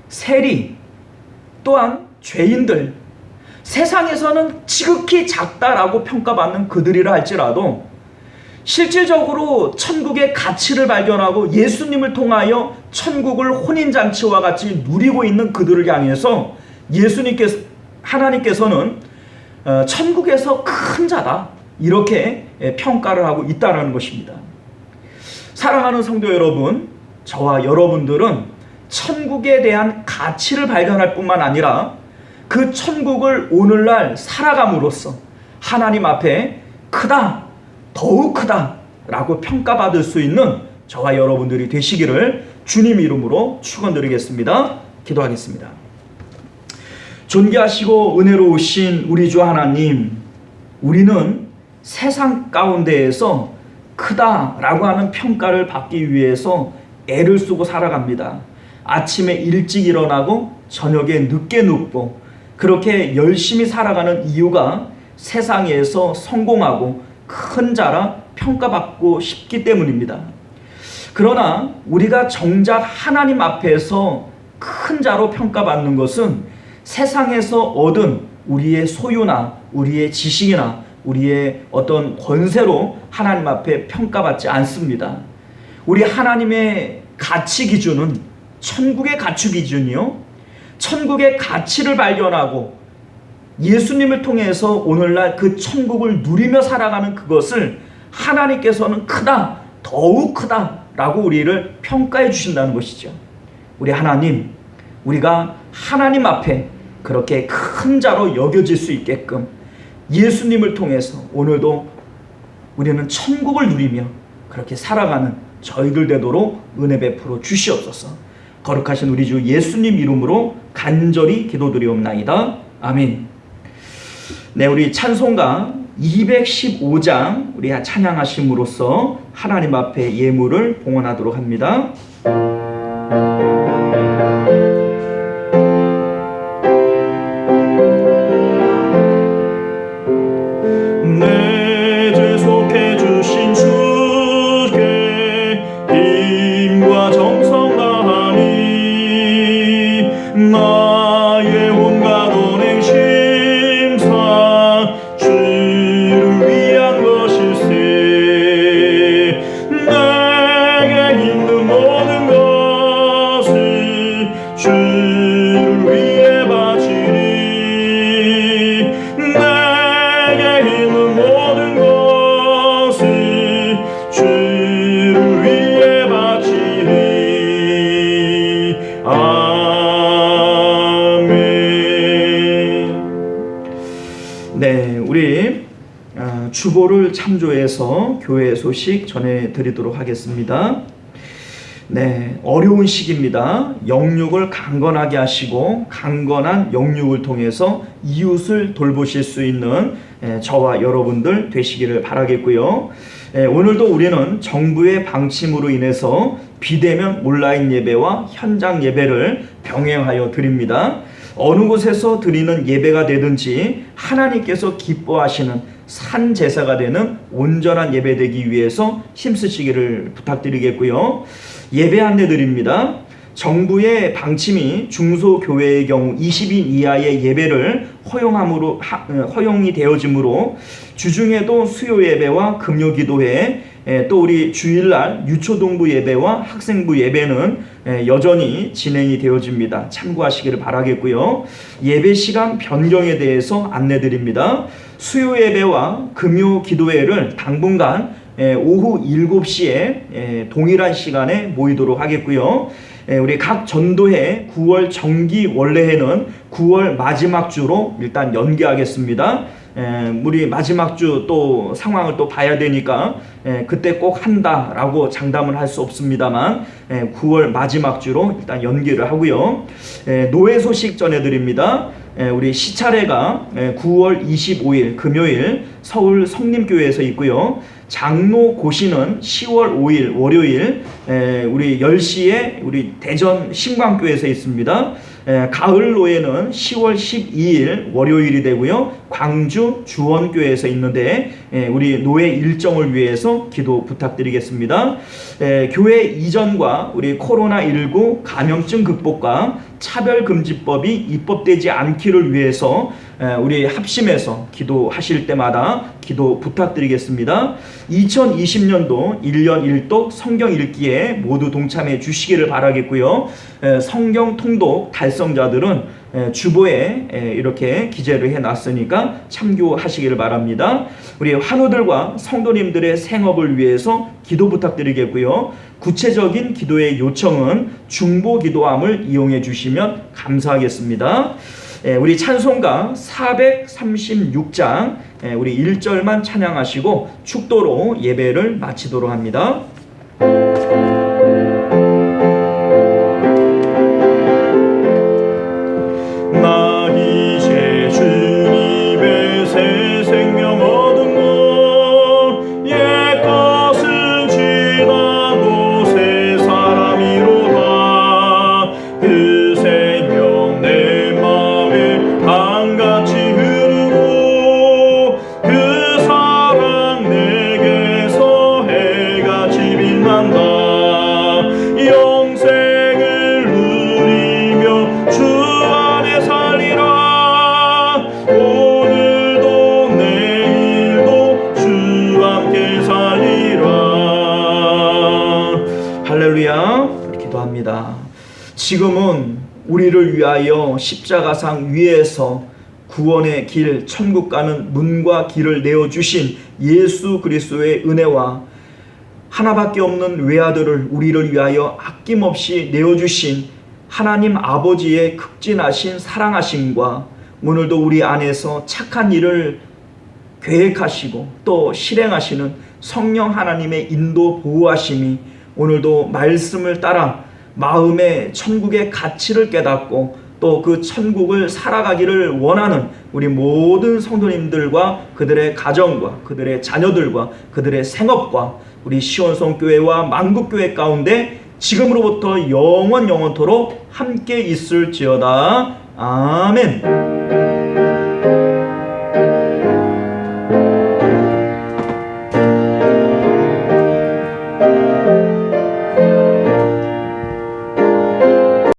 세리 또한 죄인들, 세상에서는 지극히 작다라고 평가받는 그들이라 할지라도 실질적으로 천국의 가치를 발견하고 예수님을 통하여 천국을 혼인잔치와 같이 누리고 있는 그들을 향해서 하나님께서는 천국에서 큰 자다 이렇게 평가를 하고 있다는 것입니다. 사랑하는 성도 여러분, 저와 여러분들은 천국에 대한 가치를 발견할 뿐만 아니라 그 천국을 오늘날 살아감으로써 하나님 앞에 크다, 더욱 크다 라고 평가받을 수 있는 저와 여러분들이 되시기를 주님 이름으로 축원드리겠습니다. 기도하겠습니다. 존귀하시고 은혜로우신 우리 주 하나님, 우리는 세상 가운데에서 크다라고 하는 평가를 받기 위해서 애를 쓰고 살아갑니다. 아침에 일찍 일어나고 저녁에 늦게 눕고 그렇게 열심히 살아가는 이유가 세상에서 성공하고 큰 자라 평가받고 싶기 때문입니다. 그러나 우리가 정작 하나님 앞에서 큰 자로 평가받는 것은 세상에서 얻은 우리의 소유나 우리의 지식이나 우리의 어떤 권세로 하나님 앞에 평가받지 않습니다. 우리 하나님의 가치 기준은 천국의 가치 기준이요, 천국의 가치를 발견하고 예수님을 통해서 오늘날 그 천국을 누리며 살아가는 그것을 하나님께서는 크다, 더욱 크다 라고 우리를 평가해 주신다는 것이죠. 우리 하나님, 우리가 하나님 앞에 그렇게 큰 자로 여겨질 수 있게끔 예수님을 통해서 오늘도 우리는 천국을 누리며 그렇게 살아가는 저희들 되도록 은혜 베풀어 주시옵소서. 거룩하신 우리 주 예수님 이름으로 간절히 기도드리옵나이다. 아멘. 네, 우리 찬송가 215장 우리 찬양하심으로써 하나님 앞에 예물을 봉헌하도록 합니다. 내 죄 속해 주신 주께 힘과 정성 네, 우리 주보를 참조해서 교회 소식 전해드리도록 하겠습니다. 네, 어려운 시기입니다. 영육을 강건하게 하시고 강건한 영육을 통해서 이웃을 돌보실 수 있는 저와 여러분들 되시기를 바라겠고요. 오늘도 우리는 정부의 방침으로 인해서 비대면 온라인 예배와 현장 예배를 병행하여 드립니다. 어느 곳에서 드리는 예배가 되든지 하나님께서 기뻐하시는 산 제사가 되는 온전한 예배 되기 위해서 힘쓰시기를 부탁드리겠고요. 예배 안내 드립니다. 정부의 방침이 중소교회의 경우 20인 이하의 예배를 허용이 되어지므로 주중에도 수요 예배와 금요 기도회, 또 우리 주일날 유초동부 예배와 학생부 예배는 여전히 진행이 되어집니다. 참고하시기를 바라겠고요. 예배 시간 변경에 대해서 안내드립니다. 수요 예배와 금요 기도회를 당분간 오후 7시에 동일한 시간에 모이도록 하겠고요. 우리 각 전도회 9월 정기 원래회는 9월 마지막 주로 일단 연기하겠습니다. 우리 마지막 주 또 상황을 또 봐야 되니까 그때 꼭 한다라고 장담을 할 수 없습니다만 9월 마지막 주로 일단 연기를 하고요. 노회 소식 전해드립니다. 우리 시차례가 9월 25일 금요일 서울 성림교회에서 있고요. 장로 고시는 10월 5일 월요일 우리 10시에 우리 대전 신광교회에서 있습니다. 가을 노예는 10월 12일 월요일이 되고요. 광주 주원교회에서 있는데 우리 노예 일정을 위해서 기도 부탁드리겠습니다. 교회 이전과 우리 코로나19 감염증 극복과 차별금지법이 입법되지 않기를 위해서 우리 합심해서 기도하실 때마다 기도 부탁드리겠습니다. 2020년도 1년 1독 성경 읽기에 모두 동참해 주시기를 바라겠고요. 성경 통독 달성자들은 주보에 이렇게 기재를 해놨으니까 참고하시기를 바랍니다. 우리 환우들과 성도님들의 생업을 위해서 기도 부탁드리겠고요. 구체적인 기도의 요청은 중보 기도함을 이용해 주시면 감사하겠습니다. 우리 찬송가 436장 우리 1절만 찬양하시고 축도로 예배를 마치도록 합니다. 나 이제 주님의 새 생명 얻은 것 옛것은 지나고 새 사람이로다. 그 생명 내 맘에 강같이 흐르고 그 사랑 내게서 해같이 빛난다. 영생을 누리며 주 안에 살리라. 오늘도 내일도 주 함께 살리라. 할렐루야. 기도합니다. 지금은 우리를 위하여 십자가상 위에서 구원의 길 천국 가는 문과 길을 내어주신 예수 그리스도의 은혜와 하나밖에 없는 외아들을 우리를 위하여 아낌없이 내어주신 하나님 아버지의 극진하신 사랑하심과 오늘도 우리 안에서 착한 일을 계획하시고 또 실행하시는 성령 하나님의 인도 보호하심이 오늘도 말씀을 따라 마음의 천국의 가치를 깨닫고 또 그 천국을 살아가기를 원하는 우리 모든 성도님들과 그들의 가정과 그들의 자녀들과 그들의 생업과 우리 시온성교회와 만국교회 가운데 지금으로부터 영원토록 함께 있을지어다. 아멘.